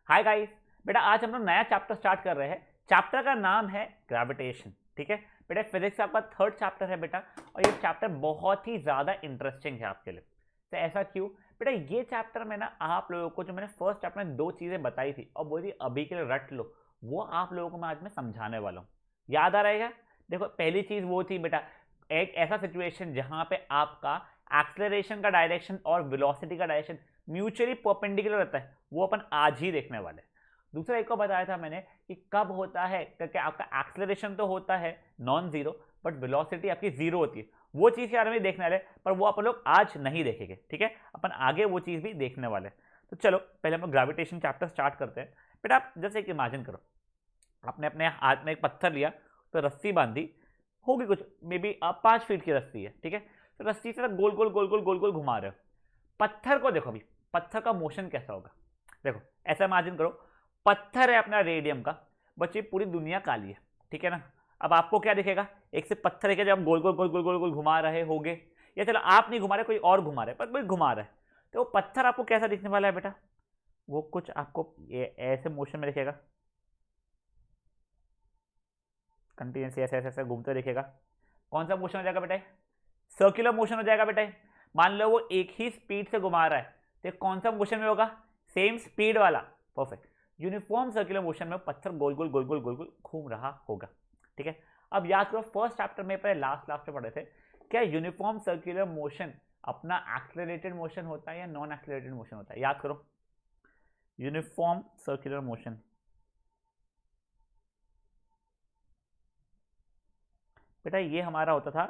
Hi guys. बेटा आज हम लोग नया चैप्टर स्टार्ट कर रहे हैं। चैप्टर का नाम है ग्रेविटेशन। ठीक है बेटा, फिजिक्स का आपका थर्ड चैप्टर है बेटा, और ये चैप्टर बहुत ही ज़्यादा इंटरेस्टिंग है आपके लिए। तो ऐसा क्यों बेटा? ये चैप्टर में ना आप लोगों को जो मैंने फर्स्ट चैप्टर में दो चीज़ें बताई थी और बोली अभी के लिए रट लो, वो आप लोगों को मैं आज मैं समझाने वाला हूँ। याद आ रहेगा? देखो पहली चीज़ वो थी बेटा, एक ऐसा सिचुएशन जहाँ पे आपका एक्सलरेशन का डायरेक्शन और वेलोसिटी का डायरेक्शन म्यूचुअली परपेंडिकुलर रहता है, वो अपन आज ही देखने वाले हैं। दूसरा एक को बताया था मैंने कि कब होता है, क्योंकि आपका एक्सलरेशन तो होता है नॉन जीरो, बट वेलोसिटी आपकी जीरो होती है। वो चीज़ के बारे में देखने वाले, पर वो अपन लोग आज नहीं देखेंगे। ठीक है, अपन आगे वो चीज़ भी देखने वाले। तो चलो पहले हम लोग ग्रेविटेशन चैप्टर स्टार्ट करते हैं। बेटा आप जैसे एक इमेजिन करो, आपने अपने हाथ में एक पत्थर लिया, तो रस्सी बांधी होगी कुछ मे बी 5 फीट की रस्सी है। ठीक है, तो रस्सी से गोल गोल गोल गोल गोल गोल घुमा रहे हो। पत्थर को देखो, अभी पत्थर का मोशन कैसा होगा। देखो ऐसा इमेजिन करो, पत्थर है अपना रेडियम का, बच्चे पूरी दुनिया काली है। ठीक है ना? अब आपको क्या दिखेगा? एक से पत्थर है जब आप गोल गोल गोल गोल गोल गोल घुमा रहे होगे, या चलो आप नहीं घुमा रहे, कोई और घुमा रहे, पर कोई घुमा रहा है, तो वो पत्थर आपको कैसा दिखने वाला है बेटा? वो कुछ आपको ये ऐसे मोशन में दिखेगा, कंटिन्यूसली ऐसे ऐसे ऐसे घूमते दिखेगा। कौन सा मोशन हो जाएगा बेटा? सर्कुलर मोशन हो जाएगा बेटा। मान लो वो एक ही स्पीड से घुमा रहा है, तो कौन सा मोशन में होगा? सेम स्पीड वाला। परफेक्ट। यूनिफॉर्म सर्कुलर मोशन में पत्थर गोल गोल गोल गोल गोल गोल घूम रहा होगा। ठीक है, अब याद करो फर्स्ट चैप्टर में पहले लास्ट लास्ट में पढ़े थे, क्या यूनिफॉर्म सर्कुलर मोशन अपना एक्सेलरेटेड मोशन होता है या नॉन एक्सेलरेटेड मोशन होता है? याद करो, यूनिफॉर्म सर्कुलर मोशन बेटा ये हमारा होता था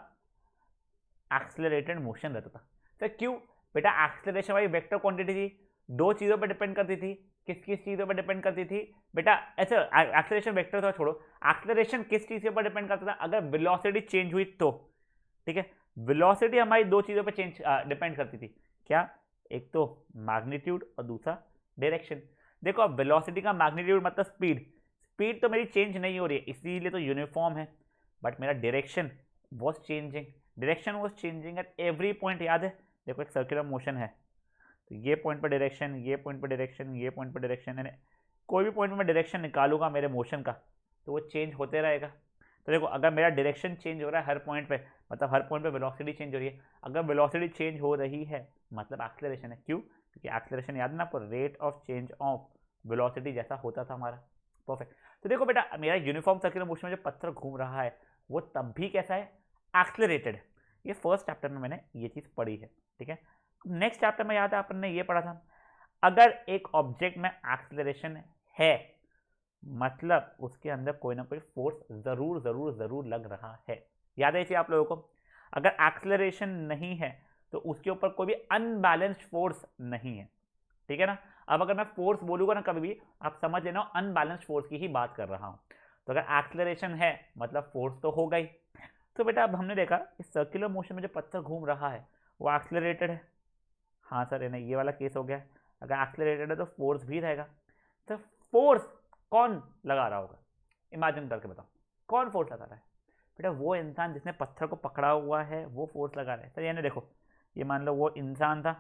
एक्सेलरेटेड मोशन रहता था। तो क्यों बेटा? एक्सेलरेशन वाली वेक्टर क्वांटिटी थी, दो चीज़ों पर डिपेंड करती थी। किस किस चीज़ों पर डिपेंड करती थी बेटा? ऐसा एक्सेलरेशन वेक्टर था, छोड़ो। एक्सेलरेशन किस चीज़ के ऊपर डिपेंड करता था? अगर वेलोसिटी चेंज हुई तो। ठीक है, वेलोसिटी हमारी दो चीज़ों पर चेंज डिपेंड करती थी। क्या? एक तो मैग्नीट्यूड और दूसरा डायरेक्शन। देखो अब वेलोसिटी का मैग्नीट्यूड मतलब स्पीड, स्पीड तो मेरी चेंज नहीं हो रही है, इसीलिए तो यूनिफॉर्म है। बट मेरा direction was changing, direction was changing at every point. याद है? देखो एक सर्कुलर मोशन है, तो ये पॉइंट पर डायरेक्शन, ये पॉइंट पर डायरेक्शन, ये पॉइंट पर डायरेक्शन, यानी कोई भी पॉइंट में मैं डायरेक्शन निकालूंगा मेरे मोशन का, तो वो चेंज होते रहेगा। तो देखो अगर मेरा डायरेक्शन चेंज हो रहा है हर पॉइंट पे, मतलब हर पॉइंट पे वेलोसिटी चेंज हो रही है। अगर वेलोसिटी चेंज हो रही है मतलब एक्सेलरेशन है। क्यों? क्योंकि एक्सेलरेशन याद है ना आपको, rate of change of velocity जैसा होता था हमारा। परफेक्ट। तो देखो बेटा मेरा यूनिफॉर्म सर्कुलर मोशन में जो पत्थर घूम रहा है वो तब भी कैसा है? एक्सेलरेटेड है। ये फर्स्ट चैप्टर में मैंने ये चीज़ पढ़ी है। ठीक है, नेक्स्ट चैप्टर में याद है अपन ने ये पढ़ा था, अगर एक ऑब्जेक्ट में एक्सेलरेशन है मतलब उसके अंदर कोई ना कोई फोर्स जरूर जरूर जरूर लग रहा है। याद है इसे आप लोगों को? अगर एक्सेलरेशन नहीं है तो उसके ऊपर कोई भी अनबैलेंस्ड फोर्स नहीं है। ठीक है ना? अब अगर मैं फोर्स बोलूंगा ना कभी भी, आप समझ लेना अनबैलेंस्ड फोर्स की ही बात कर रहा हूं। तो अगर एक्सेलरेशन है मतलब फोर्स तो होगा ही। तो बेटा अब हमने देखा इस सर्कुलर मोशन में जो पत्थर घूम रहा है वो एक्सेलरेटेड है। हाँ सर, यानी ये वाला केस हो गया। अगर एक्सेलरेटेड है तो फोर्स भी रहेगा। तो फोर्स कौन लगा रहा होगा? इमेजिन करके बताओ, कौन फोर्स लगा रहा है? बेटा वो इंसान जिसने पत्थर को पकड़ा हुआ है वो फोर्स लगा रहा है। सर यानी देखो, ये मान लो वो इंसान था,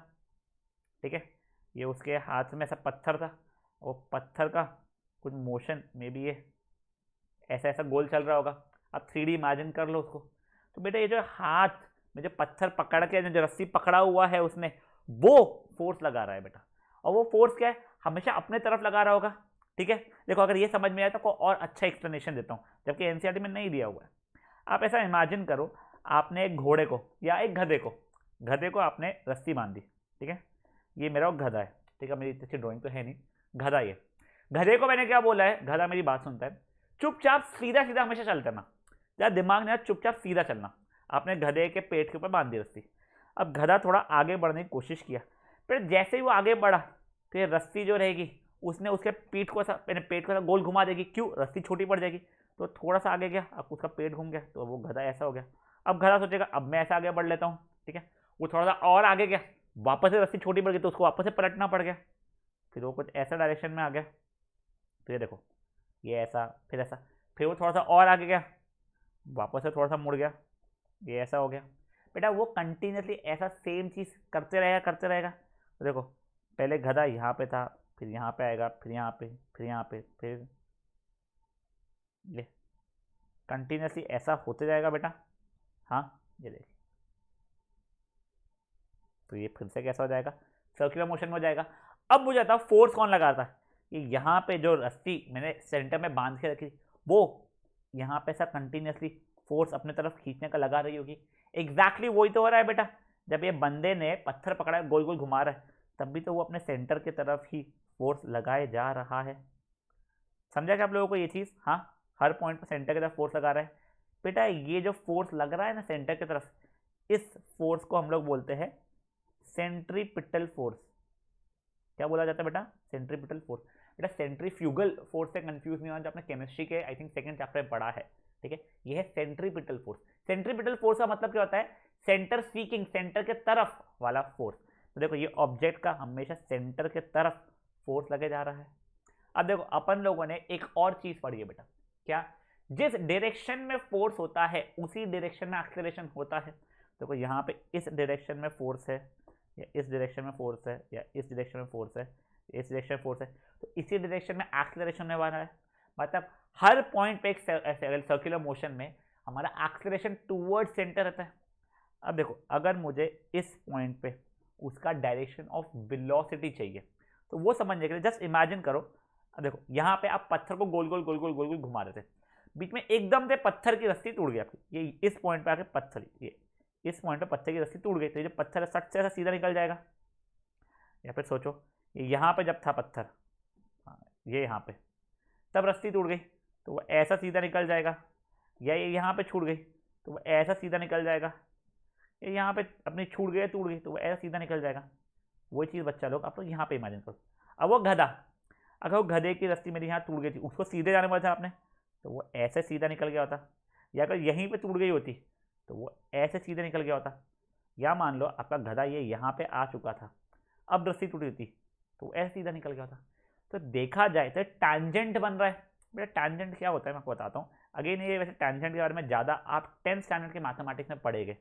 ठीक है, ये उसके हाथ में ऐसा पत्थर था, वो पत्थर का कुछ मोशन मे बी ये ऐसा ऐसा गोल चल रहा होगा। अब 3D इमेजिन कर लो उसको। तो बेटा ये जो हाथ में जो पत्थर पकड़ के जो रस्सी पकड़ा हुआ है उसने, वो फोर्स लगा रहा है बेटा। और वो फोर्स क्या है? हमेशा अपने तरफ लगा रहा होगा। ठीक है, देखो अगर ये समझ में आया तो को और अच्छा एक्सप्लेनेशन देता हूँ, जबकि एनसीईआरटी में नहीं दिया हुआ है। आप ऐसा इमेजिन करो, आपने एक घोड़े को या एक गधे को आपने रस्सी बांधी। ठीक है, ये मेरा गधा है। ठीक है, मेरी अच्छी ड्राइंग तो है नहीं, गधा ये। गधे को मैंने क्या बोला है? गधा मेरी बात सुनता है, चुपचाप सीधा सीधा हमेशा चलते ना, या दिमाग ने चुपचाप सीधा चलना। आपने गधे के पेट के ऊपर बांध दी रस्सी। अब गधा थोड़ा आगे बढ़ने की कोशिश किया, फिर जैसे ही वो आगे बढ़ा तो ये रस्सी जो रहेगी उसने उसके पीठ को मैंने पेट को गोल घुमा देगी। क्यों? रस्सी छोटी पड़ जाएगी। तो थोड़ा सा आगे गया, अब उसका पेट घूम गया, तो वो गधा ऐसा हो गया। अब गधा सोचेगा अब मैं ऐसा आगे बढ़ लेता हूँ। ठीक है, वो थोड़ा सा और आगे गया, वापस से रस्सी छोटी पड़ गई, तो उसको वापस से पलटना पड़ गया। फिर वो कुछ ऐसा डायरेक्शन में आ गया, तो ये देखो ये ऐसा, फिर ऐसा, फिर वो थोड़ा सा और आगे गया, वापस से थोड़ा सा मुड़ गया, ये ऐसा हो गया। बेटा वो कंटिन्यूसली ऐसा सेम चीज़ करते रहेगा करते रहेगा। तो देखो पहले गधा यहाँ पे था, फिर यहाँ पे आएगा, फिर यहाँ पे, फिर यहाँ पे, फिर ये कंटिन्यूसली ऐसा होते जाएगा बेटा। हाँ ये देखिए, तो ये फिर से कैसा हो जाएगा, सर्कुलर मोशन में हो जाएगा। अब मुझे आता फोर्स कौन लगा था, कि यहाँ पे जो रस्सी मैंने सेंटर में बांध के रखी वो यहाँ पे ऐसा कंटिन्यूसली फोर्स अपने तरफ खींचने का लगा रही होगी। एग्जैक्टली वही तो हो रहा है बेटा, जब ये बंदे ने पत्थर पकड़ा गोल गोल घुमा रहा है, तब भी तो वो अपने सेंटर की तरफ ही फोर्स लगाए जा रहा है। समझा क्या आप लोगों को ये चीज़? हाँ, हर पॉइंट पर सेंटर की तरफ फोर्स लगा रहा है बेटा। ये जो फोर्स लग रहा है ना सेंटर की तरफ, इस फोर्स को हम लोग बोलते हैं सेंट्रीपिटल फोर्स। क्या बोला जाता है बेटा? Centripetal force. बेटा सेंट्रीफ्यूगल फोर्स से कंफ्यूज नहीं होना, जो आपने केमिस्ट्री के आई थिंक सेकंड चैप्टर में पढ़ा है, ठीक है। ये है सेंट्रीपिटल फोर्स। सेंट्रीपिटल फोर्स का मतलब क्या होता है? सेंटर सीकिंग, सेंटर के तरफ वाला फोर्स। तो देखो ये ऑब्जेक्ट का हमेशा सेंटर के तरफ फोर्स लगे जा रहा है। अब देखो अपन लोगों ने एक और चीज पढ़ी है बेटा, क्या? जिस डायरेक्शन में फोर्स होता है उसी डायरेक्शन में एक्सेलरेशन होता है। देखो यहाँ पे इस डायरेक्शन में फोर्स है, या इस डायरेक्शन में फोर्स है, या इस डायरेक्शन में फोर्स है, इस डायरेक्शन में फोर्स है, तो इसी डायरेक्शन में एक्सेलरेशन होने वाला है। मतलब हर पॉइंट पे एक सर्कुलर मोशन में हमारा एक्सेलरेशन टूवर्ड सेंटर रहता है। अब देखो अगर मुझे इस पॉइंट पे उसका डायरेक्शन ऑफ वेलोसिटी चाहिए, तो वो समझने के लिए जस्ट इमेजिन करो। अब देखो यहाँ पे आप पत्थर को गोल गोल गोल गोल गोल गोल घुमा रहे थे, बीच में एकदम से पत्थर की रस्सी टूट गई आपकी, ये इस पॉइंट पे आके पत्थर, ये इस पॉइंट पे पत्थर की रस्सी टूट गई, तो ये जो पत्थर है सट से ऐसा सीधा निकल जाएगा। या फिर सोचो ये यहाँ पे जब था पत्थर, हाँ ये यहाँ पे, तब रस्सी टूट गई तो वो ऐसा सीधा निकल जाएगा। या ये यहाँ पे छूट गई तो वो ऐसा सीधा निकल जाएगा। ये यहाँ पे अपनी छूट गई टूट गई तो वो ऐसा सीधा निकल जाएगा। वही चीज़ बच्चा लोग आप लोग यहाँ पे इमेजिन करो। अब वो गधा, अगर वो गधे की रस्सी मेरी यहाँ टूट गई थी, उसको सीधे जाने वाला था आपने, तो वो ऐसे सीधा निकल गया होता। या अगर यहीं पे टूट गई होती तो वो ऐसे सीधे निकल गया होता। या मान लो आपका गधा ये यहाँ पे आ चुका था, अब रस्सी टूटी थी तो वो ऐसे सीधा निकल गया होता। तो देखा जाए तो टैंजेंट बन रहा है। बेटा टैंजेंट क्या होता है मैं आपको बताता हूँ। अगेन ये वैसे टैंजेंट के बारे में ज़्यादा आप 10th स्टैंडर्ड के मैथमेटिक्स में पढ़ेंगे।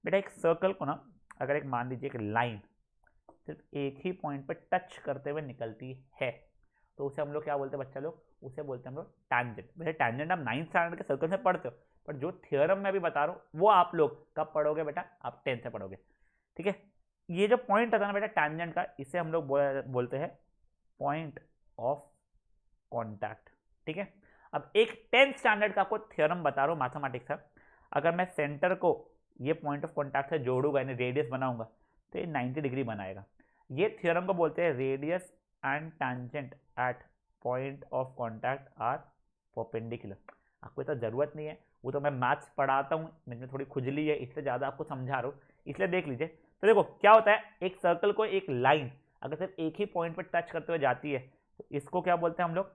बेटा एक सर्कल को ना, अगर एक मान लीजिए एक लाइन सिर्फ एक ही पॉइंट पर टच करते हुए निकलती है, तो उसे हम लोग क्या बोलते हैं बच्चा लोग? उसे बोलते हैं हम लोग टैंजेंट। वैसे टैंजेंट आप 9th स्टैंडर्ड के सर्कल से पढ़ते हो, पर जो थियोरम मैं अभी बता रहा हूँ वो आप लोग कब पढ़ोगे बेटा? आप 10th से पढ़ोगे, ठीक है। ये जो पॉइंट आता है ना बेटा टैंजेंट का, इसे हम लोग बोलते हैं पॉइंट ऑफ कॉन्टैक्ट, ठीक है। अब एक 10th स्टैंडर्ड का आपको थियोरम बता रहा हूँ मैथमेटिक्स का। अगर मैं सेंटर को ये पॉइंट ऑफ कॉन्टैक्ट से जोड़ूंगा, यानी रेडियस बनाऊंगा, तो ये 90 डिग्री बनाएगा। ये थियोरम को बोलते हैं radius and tangent at point of contact are perpendicular. आपको तो जरूरत नहीं है, वो तो मैं मैथ्स पढ़ाता हूँ, मुझे थोड़ी खुजली है इसलिए ज़्यादा आपको समझा रहा हूँ, इसलिए देख लीजिए। तो देखो क्या होता है, एक सर्कल को एक लाइन अगर सिर्फ एक ही पॉइंट पर टच करते हुए जाती है तो इसको क्या बोलते हैं हम लोग?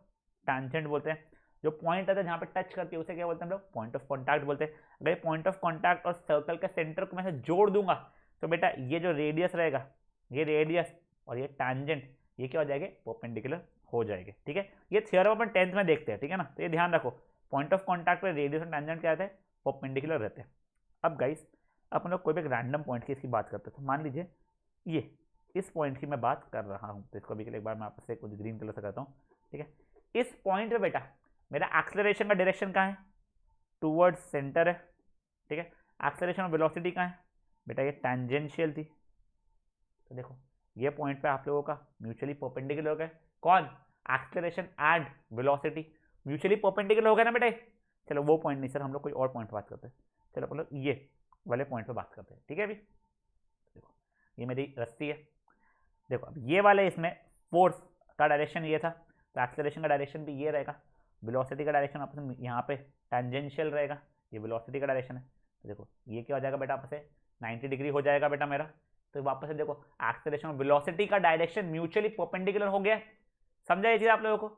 टैंजेंट बोलते हैं। जो पॉइंट आता है जहाँ पे टच करती है उसे क्या बोलते हैं हम लोग? पॉइंट ऑफ कॉन्टैक्ट बोलते हैं। अगर ये पॉइंट ऑफ कॉन्टैक्ट और सर्कल के सेंटर को मैं से जोड़ दूंगा तो बेटा ये जो रेडियस रहेगा, ये रेडियस और ये टैंजेंट, ये क्या हो जाएंगे? परपेंडिकुलर हो जाएंगे, ठीक है। ये थियोरम अपन 10th में देखते हैं, ठीक है ना। तो ये ध्यान रखो, पॉइंट ऑफ कॉन्टैक्ट पर रेडियस और टैंजेंट क्या रहते हैं? परपेंडिकुलर रहते हैं। अब गाइस अपन लोग कोई भी एक रैंडम पॉइंट की इसकी बात करते हैं, तो मान लीजिए ये इस पॉइंट की मैं बात कर रहा हूँ, तो इसको अभी के लिए एक बार मैं आपसे कुछ ग्रीन कलर से करता हूँ, ठीक है। इस पॉइंट पे बेटा मेरा एक्सेलरेशन का डायरेक्शन कहाँ है? टूवर्ड्स सेंटर है, ठीक है। एक्सेलरेशन और वेलोसिटी कहाँ है? बेटा ये टैंजेंशियल थी। तो देखो ये पॉइंट पे आप लोगों का म्यूचुअली परपेंडिकुलर हो गए। कौन? Acceleration and velocity mutually perpendicular हो गया ना बेटा। चलो वो पॉइंट नहीं सर, हम लोग कोई और पॉइंट बात करते हैं। चलो अपन लोग ये वाले पॉइंट पे बात करते हैं, ठीक है। अभी देखो ये मेरी रस्सी है, देखो अब ये वाले इसमें फोर्स का डायरेक्शन ये था, तो एक्सेलरेशन का डायरेक्शन भी ये रहेगा। वेलोसिटी का डायरेक्शन आपस में यहाँ पे टेंजेंशियल रहेगा, ये वेलोसिटी का डायरेक्शन है। तो देखो ये क्या हो जाएगा बेटा आपस से 90 डिग्री हो जाएगा बेटा मेरा। तो वापस से देखो एक्सेलरेशन और वेलोसिटी का डायरेक्शन म्यूचुअली परपेंडिकुलर हो गया। समझा ये चीज़ आप लोगों को?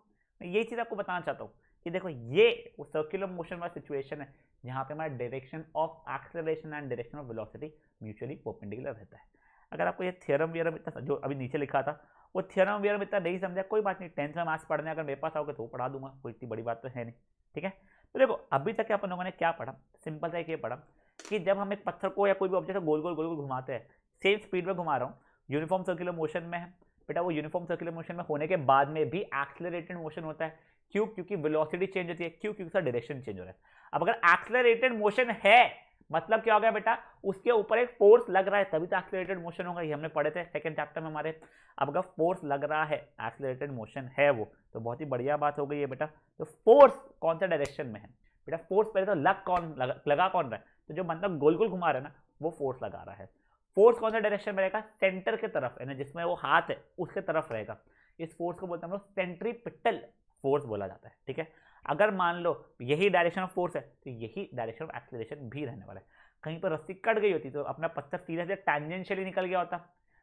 मैं यही चीज़ आपको बताना चाहता हूँ कि देखो ये सर्कुलर मोशन वाला सिचुएशन है जहाँ पे हमारा direction of acceleration and direction of velocity mutually perpendicular रहता है। अगर आपको ये थियरम वियरम इतना जो अभी नीचे लिखा था वो थियरम वियरम इतना नहीं समझा, कोई बात नहीं, 10th में मैथ्स पढ़ने अगर मेरे पास आओगे तो वो पढ़ा दूंगा, कोई इतनी बड़ी बात तो है नहीं, ठीक है। तो देखो अभी तक अपन लोगों ने क्या पढ़ा? सिंपल सा ये पढ़ा कि जब हम एक पत्थर को या कोई भी ऑब्जेक्ट को गोल गोल गोल गोल घुमाते हैं, सेम स्पीड में घुमा रहा हूँ, यूनिफॉर्म सर्कुलर मोशन में है, बेटा वो यूनिफॉर्म सर्कुलर मोशन में होने के बाद में भी एक्सेलरेटेड मोशन होता है। क्यों? क्योंकि वेलोसिटी चेंज होती है। क्यों? क्योंकि उसका डायरेक्शन चेंज हो रहा है। अब अगर एक्सेलरेटेड मोशन है मतलब क्या हो गया बेटा, उसके ऊपर एक फोर्स लग रहा है तभी तो एक्सेलरेटेड मोशन होगा। ये हमने पढ़े थे सेकंड चैप्टर में हमारे। अब अगर फोर्स लग रहा है, एक्सेलरेटेड मोशन है वो, तो बहुत ही बढ़िया बात हो गई है बेटा। तो फोर्स कौन सा डायरेक्शन में है बेटा? फोर्स पहले तो लगा कौन रहा है? तो जो बंदा गोल गोल घुमा रहा है ना, वो फोर्स लगा रहा है। फोर्स कौन सा डायरेक्शन में रहेगा? सेंटर के तरफ है ना, जिसमें वो हाथ है उसके तरफ रहेगा। इस फोर्स को बोलते हैं हम लोग सेंट्रीपिटल फोर्स बोला जाता है। ठीक है, अगर मान लो यही डायरेक्शन ऑफ फोर्स है तो यही डायरेक्शन ऑफ एक्सेलरेशन भी रहने वाला है। कहीं पर रस्सी कट गई होती तो अपना पत्थर सीधा सीधा टैंजेंशियली निकल गया होता,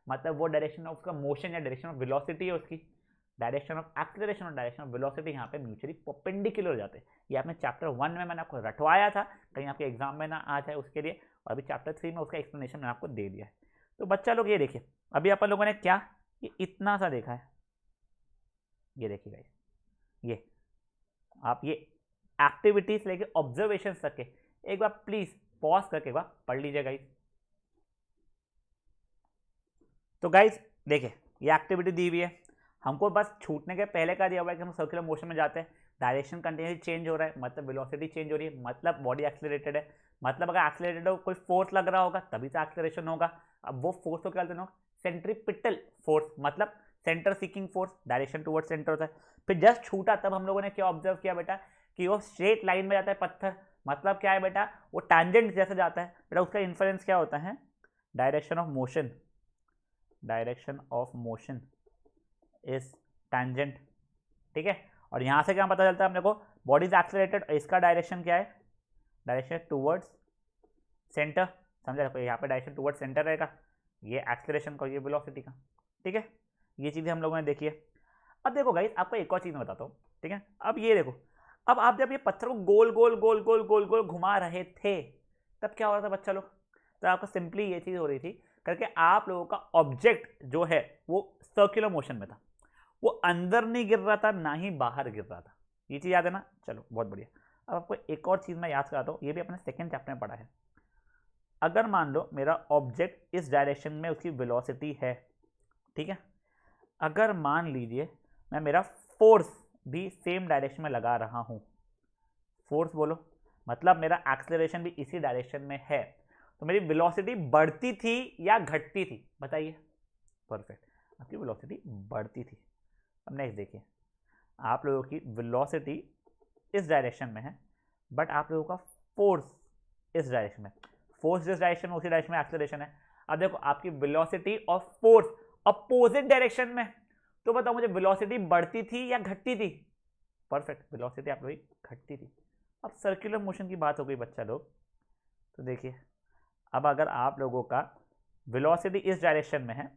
मतलब वो डायरेक्शन ऑफ उसका मोशन या डायरेक्शन ऑफ वेलोसिटी है उसकी। डायरेक्शन ऑफ एक्सेलरेशन और डायरेक्शन ऑफ वेलोसिटी यहाँ पे म्यूचुअली परपेंडिकुलर हो जाते हैं। ये आपने चैप्टर 1 में मैंने आपको रटवाया था, कहीं आपके एग्जाम में ना आ जाए उसके लिए, और अभी चैप्टर 3 में उसका एक्सप्लेनेशन मैंने आपको दे दिया है। तो बच्चा लोग ये देखिए, अभी अपन लोगों ने क्या ये इतना सा देखा है, ये देखिएगा, ये आप ये एक्टिविटीज लेके ऑब्जर्वेशन तक के एक बार प्लीज पॉज करके एक बार पढ़ लीजिए गाइस। तो गाइस देखिए, ये एक्टिविटी दी हुई है हमको, बस छूटने के पहले का दिया हुआ है कि हम सर्कुलर मोशन में जाते हैं, डायरेक्शन कंटिन्यूसली चेंज हो रहा है, मतलब वेलोसिटी चेंज हो रही है, मतलब बॉडी एक्सेलरेटेड है, मतलब अगर एक्सेलरेटेड हो कोई फोर्स लग रहा होगा तभी तो एक्सेलरेशन होगा। अब वो फोर्स को क्या कहते हैं? सेंट्रीपिटल फोर्स, मतलब centre seeking force, direction towards centre होता है। फिर जस्ट छूटा तब हम लोगों ने क्या ऑब्जर्व किया बेटा कि वो स्ट्रेट लाइन में जाता है पत्थर, मतलब क्या है बेटा, वो टैंजेंट जैसे जाता है बेटा। उसका इन्फ्लुएंस क्या होता है? Direction of motion, direction of motion is tangent. ठीक है, और यहां से क्या पता चलता है अपने को? बॉडी इज एक्सेलरेटेड, इसका डायरेक्शन क्या है? डायरेक्शन टुवर्ड्स सेंटर, समझा? यहाँ पे डायरेक्शन टुवर्ड्स सेंटर रहेगा, ये एक्सेलरेशन का, ये वेलोसिटी का। ठीक है, ये चीजें हम लोगों ने देखी है। अब देखो गाइस, आपको एक और चीज मैं बताता हूँ। ठीक है, अब ये देखो, अब आप जब ये पत्थर को गोल गोल गोल गोल गोल गोल घुमा रहे थे तब क्या हो रहा था बच्चा लोग? तो आपको सिंपली ये चीज हो रही थी करके आप लोगों का ऑब्जेक्ट जो है वो सर्कुलर मोशन में था, वो अंदर नहीं गिर रहा था ना ही बाहर गिर रहा था। ये चीज याद है ना? चलो बहुत बढ़िया। अब आपको एक और चीज मैं याद कराता हूँ, ये भी अपने सेकंड चैप्टर में पढ़ा है। अगर मान लो मेरा ऑब्जेक्ट इस डायरेक्शन में उसकी वेलोसिटी है, ठीक है, अगर मान लीजिए मैं मेरा फोर्स भी सेम डायरेक्शन में लगा रहा हूं, फोर्स बोलो, मतलब मेरा एक्सेलरेशन भी इसी डायरेक्शन में है, तो मेरी वेलोसिटी बढ़ती थी या घटती थी? बताइए। परफेक्ट, आपकी वेलोसिटी बढ़ती थी। अब नेक्स्ट देखिए, आप लोगों की वेलोसिटी इस डायरेक्शन में है बट आप लोगों का फोर्स इस डायरेक्शन में, फोर्स जिस डायरेक्शन में उसी डायरेक्शन में एक्सेलरेशन है। अब देखो, आपकी वेलोसिटी और फोर्स अपोजिट डायरेक्शन में, तो बताओ मुझे वेलोसिटी बढ़ती थी या घटती थी? परफेक्ट, वेलोसिटी आप लोग घटती थी। अब सर्कुलर मोशन की बात हो गई बच्चा लोग, तो देखिए अब अगर आप लोगों का वेलोसिटी इस डायरेक्शन में है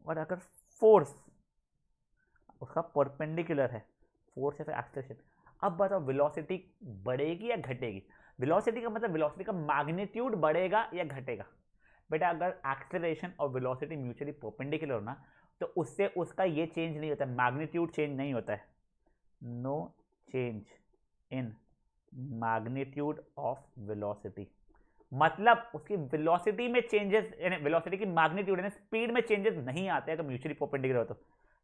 और अगर फोर्स उसका परपेंडिकुलर है, फोर्स या फिर एक्सेलरेशन, अब बताओ वेलोसिटी बढ़ेगी या घटेगी? वेलोसिटी का मतलब वेलोसिटी का मैग्नीट्यूड बढ़ेगा या घटेगा? बेटा अगर एक्सेलरेशन और वेलोसिटी म्यूचुअली परपेंडिकुलर हो ना, तो उससे उसका ये चेंज नहीं होता, मैग्नीट्यूड चेंज नहीं होता है। No change in magnitude of velocity, मतलब उसकी वेलोसिटी में चेंजेस, यानी वेलोसिटी की मैग्नीट्यूड यानी स्पीड में चेंजेस नहीं आते अगर म्यूचुअली परपेंडिकुलर हो तो।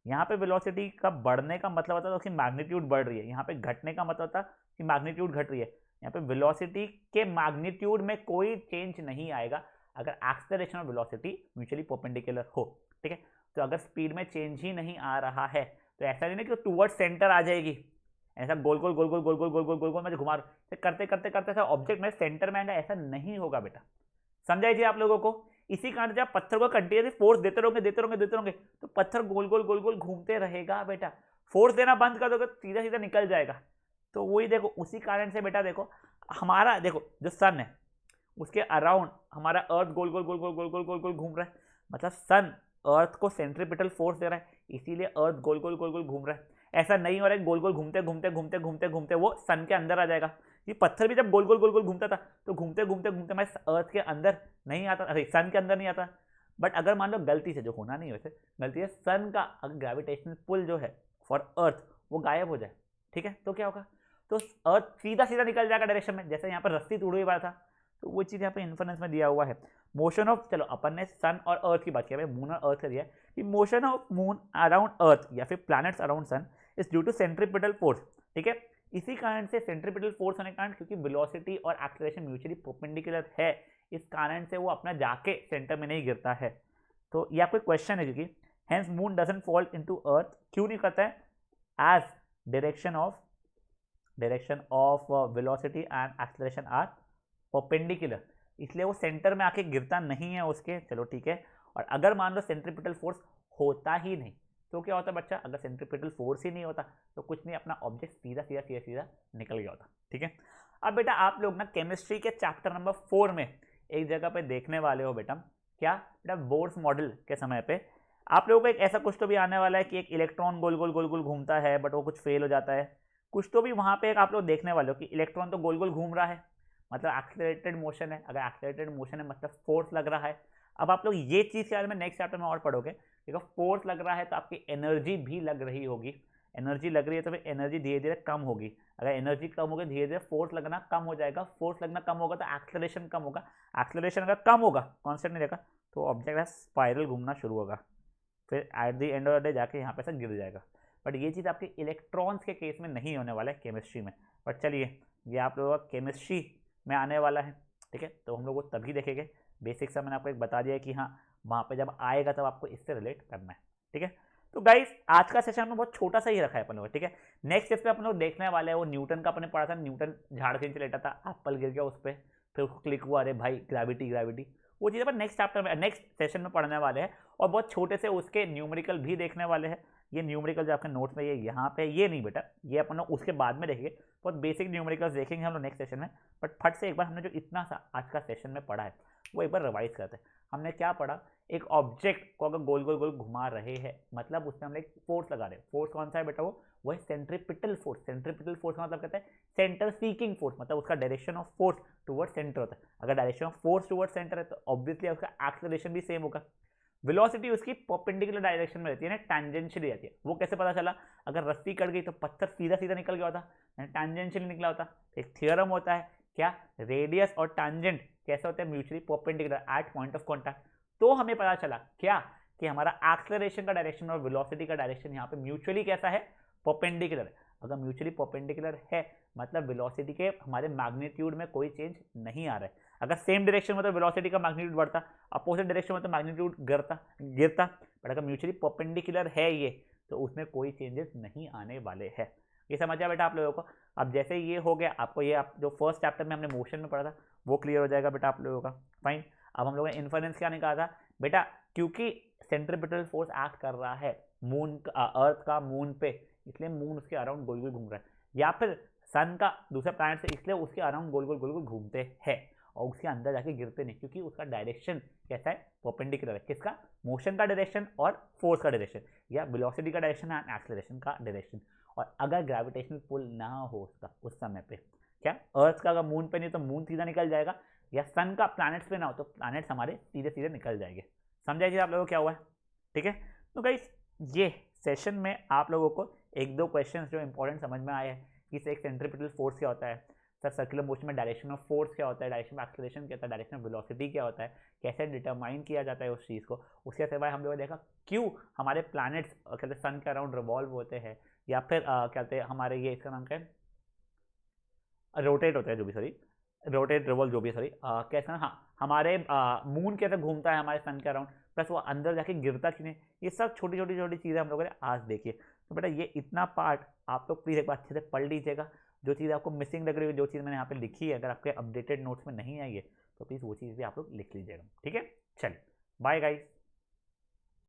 यहाँ पे वेलोसिटी का बढ़ने का मतलब होता है उसकी मैग्नीट्यूड बढ़ रही है, यहाँ पे घटने का मतलब होता है कि मैग्नीट्यूड घट रही है। यहाँ पे वेलोसिटी के मैग्नीट्यूड में कोई चेंज नहीं आएगा अगर एक्सेलरेशन और वेलोसिटी म्यूचुअली परपेंडिकुलर हो। ठीक है, तो अगर स्पीड में चेंज ही नहीं आ रहा है तो ऐसा नहीं कि टुवर्ड्स सेंटर आ जाएगी, ऐसा गोल गोल गोल गोल गोल गोल गोल गोल गोल गोल मैं घुमा रहा करते करते करते ऐसा ऑब्जेक्ट में सेंटर में आएगा, ऐसा नहीं होगा बेटा। समझाई थी आप लोगों को? इसी कारण जब पत्थर को कंटिन्यूसली फोर्स देते रहोगे देते रहोगे देते रहोगे तो पत्थर गोल गोल गोल गोल घूमते रहेगा बेटा। फोर्स देना बंद कर दोगे सीधा सीधा निकल जाएगा। तो वही देखो, उसी कारण से बेटा देखो हमारा, देखो जो सन है उसके अराउंड हमारा अर्थ गोल गोल गोल गोल गोल गोल गोल गोल घूम रहा है, मतलब सन अर्थ को सेंट्रीपिटल फोर्स दे रहा है, इसीलिए अर्थ गोल गोल गोल गोल घूम रहा है। ऐसा नहीं हो रहा है गोल गोल घूमते घूमते घूमते घूमते घूमते वो सन के अंदर आ जाएगा। ये पत्थर भी जब गोल गोल गोल गोल घूमता था तो घूमते घूमते घूमते मैं अर्थ के अंदर नहीं आता, अरे सन के अंदर नहीं आता। बट अगर मान लो गलती से, जो होना नहीं वैसे गलती है, सन का अगर ग्रेविटेशनल पुल जो है फॉर अर्थ वो गायब हो जाए, ठीक है, तो क्या होगा? तो अर्थ सीधा सीधा निकल जाएगा डायरेक्शन में, जैसे यहाँ पर रस्सी टूट हुई बात था, तो वो चीज़ यहाँ पे इन्फरेंस में दिया हुआ है। मोशन ऑफ, चलो अपन ने सन और अर्थ की बात की, मून और अर्थ का दिया कि motion of moon around earth या फिर planets around sun is due to centripetal force. ठीक है, इसी कारण से सेंट्रीपिटल फोर्स होने के कारण, क्योंकि वेलोसिटी और एक्सेलरेशन म्यूचुअली परपेंडिकुलर है, इस कारण से वो अपना जाके सेंटर में नहीं गिरता है। तो ये आपको क्वेश्चन है, क्योंकि hence moon doesn't fall into earth, क्यों नहीं करता है, as direction of velocity and acceleration are perpendicular, इसलिए वो सेंटर में आके गिरता नहीं है उसके। चलो ठीक है, और अगर मान लो सेंट्रीपिटल फोर्स होता ही नहीं तो क्या होता बच्चा, अगर सेंट्रीपिटल फोर्स ही नहीं होता तो कुछ नहीं, अपना ऑब्जेक्ट सीधा सीधा सीधा सीधा निकल गया होता। ठीक है, अब बेटा आप लोग ना केमिस्ट्री के चैप्टर नंबर 4 में एक जगह पे देखने वाले हो बेटा, क्या बेटा, बोर्स मॉडल के समय पे आप लोगों को एक ऐसा कुछ तो भी आने वाला है कि एक इलेक्ट्रॉन गोल गोल गोल गोल घूमता है, बट वो कुछ फेल हो जाता है। कुछ तो भी वहां पे एक आप लोग देखने वाले हो कि इलेक्ट्रॉन तो गोल गोल घूम रहा है, मतलब एक्सेलरेटेड मोशन है। अगर एक्सेलरेटेड मोशन है मतलब फोर्स लग रहा है। अब आप लोग ये चीज़ के बारे में नेक्स्ट चैप्टर में और पढ़ोगे, अगर फोर्स लग रहा है तो आपकी एनर्जी भी लग रही होगी। एनर्जी लग रही है तो फिर एनर्जी धीरे धीरे कम होगी। अगर एनर्जी कम होगी धीरे धीरे फोर्स लगना कम हो जाएगा। फोर्स लगना कम होगा तो एक्सेलरेशन कम होगा। एक्सेलरेशन अगर कम होगा, कॉन्स्टेंट नहीं रहेगा, तो ऑब्जेक्ट है स्पाइरल घूमना शुरू होगा, फिर at the end of the day जाके यहाँ पे से गिर जाएगा। बट ये चीज़ आपके इलेक्ट्रॉन्स के केस में नहीं होने वाला है केमिस्ट्री में। बट चलिए, ये आप लोगों का केमिस्ट्री में आने वाला है। ठीक है, तो हम लोग वो तभी देखेंगे। बेसिक सा मैंने आपको एक बता दिया कि हाँ, वहाँ पे जब आएगा तब आपको इससे रिलेट करना है। ठीक है, तो गाइस आज का सेशन में बहुत छोटा सा ही रखा है अपन लोग। ठीक है, नेक्स्ट इस पे अपन लोग देखने वाले हैं, वो न्यूटन का अपने पढ़ा था, न्यूटन झाड़ खींच लेटा था, एप्पल गिर गया उस पर, फिर उसको क्लिक हुआ, अरे भाई ग्रेविटी ग्रेविटी, वो चीज़ अपन नेक्स्ट चैप्टर में नेक्स्ट सेशन में पढ़ने वाले हैं। और बहुत छोटे से उसके न्यूमेरिकल भी देखने वाले हैं। ये न्यूमेरिकल जो आपके नोट्स में ये यहाँ पे, ये नहीं बेटा, ये अपन लोग उसके बाद में देखेंगे। बहुत बेसिक न्यूमेरिकल्स देखेंगे हम लोग नेक्स्ट सेशन में। बट फट से एक बार हमने जो इतना सा आज का सेशन में पढ़ा है वो एक बार रिवाइज करते हैं। हमने क्या पढ़ा, एक ऑब्जेक्ट को अगर गोल गोल गोल घुमा रहे हैं मतलब उसमें हम एक फोर्स लगा रहे हैं। फोर्स कौन सा है बेटा, वो है सेंट्रीपिटल फोर्स। सेंट्रीपिटल फोर्स का मतलब कहता है सेंटर सीकिंग फोर्स, मतलब उसका direction of force toward centre होता है। अगर direction of force toward centre है तो ऑब्वियसली उसका एक्सेलरेशन भी सेम होगा। वेलोसिटी उसकी परपेंडिकुलर डायरेक्शन में रहती है ना, टैंजेंशियली रहती है। वो कैसे पता चला, अगर रस्सी कट गई तो पत्थर सीधा सीधा निकल गया होता, टैंजेंशियली निकला होता। एक थियरम होता है क्या, रेडियस और टैंजेंट कैसे होते हैं, mutually perpendicular eight point of contact. तो हमें पता चला क्या कि हमारा एक्सेलरेशन का डायरेक्शन और वेलोसिटी का डायरेक्शन यहाँ पे म्यूचुअली कैसा है, परपेंडिकुलर है। अगर म्यूचुअली परपेंडिकुलर है मतलब वेलोसिटी के हमारे मैग्नीट्यूड में कोई चेंज नहीं आ रहा है। अगर सेम डायरेक्शन में तो वेलोसिटी का मैग्नीट्यूड बढ़ता, अपोजिट डायरेक्शन में तो मैग्नीट्यूड गिरता। बट अगर म्यूचुअली परपेंडिकुलर है ये, तो उसमें कोई चेंजेस नहीं आने वाले हैं। ये समझ आया बेटा आप लोगों को। अब जैसे ये हो गया, आपको ये आप जो फर्स्ट चैप्टर में हमने मोशन में पढ़ा था वो क्लियर हो जाएगा बेटा आप लोगों का। फाइन, अब हम लोगों ने इन्फरेंस क्या निकाला था बेटा, क्योंकि सेंट्रीपिटल फोर्स एक्ट कर रहा है मून अर्थ का मून पे, इसलिए मून उसके अराउंड गोल गोल घूम रहा है, या फिर सन का दूसरे प्लैनेट से, इसलिए उसके अराउंड गोल गोल गोल गोल घूमते हैं और उसके अंदर जाके गिरते नहीं, क्योंकि उसका डायरेक्शन कैसा है, परपेंडिकुलर है। किसका, मोशन का डायरेक्शन और फोर्स का डायरेक्शन, या वेलोसिटी का डायरेक्शन एंड एक्सेलरेशन का डायरेक्शन। और अगर ग्रेविटेशनल पुल ना हो उसका उस समय पे, क्या अर्थ का अगर मून पे नहीं तो मून सीधा निकल जाएगा, या सन का प्लैनेट्स पे ना हो तो प्लैनेट्स हमारे सीधे सीधे निकल जाएंगे। समझाइए आप लोगों को क्या हुआ है। ठीक है, तो गाइस ये सेशन में आप लोगों को एक दो क्वेश्चंस जो इंपॉर्टेंट समझ में आए हैं कि एक सेंट्रीपिटल फोर्स क्या होता है, सर सर्कुलर मोशन में डायरेक्शन ऑफ फोर्स क्या होता है, डायरेक्शन ऑफ एक्सेलरेशन क्या होता है, डायरेक्शन ऑफ वेलोसिटी क्या होता है, कैसे डिटरमाइन किया जाता है उस चीज़ को। उसके सिवाय हम लोगों ने देखा क्यों हमारे प्लैनेट्स कहते हैं सन के अराउंड रिवॉल्व होते हैं, या फिर कहते हैं हमारे ये इसका नाम क्या है, रोटेट होता है जो भी, सॉरी रोटेट रिवॉल्व जो भी, सॉरी कैसा, हाँ हमारे मून कैसे घूमता है हमारे सन के अराउंड, प्लस वो अंदर जाके गिरता कि नहीं, ये सब छोटी छोटी छोटी चीज़ें हम लोगों ने आज देखी। तो बेटा ये इतना पार्ट आप लोग प्लीज़ एक बार अच्छे से पढ़ लीजिएगा। जो चीज़ आपको मिसिंग लग रही है, जो चीज़ मैंने यहाँ पे लिखी है, अगर आपके अपडेटेड नोट्स में नहीं आई है तो प्लीज़ वो चीज़ भी आप लोग लिख लीजिएगा। ठीक है, चलिए बाय गाइस।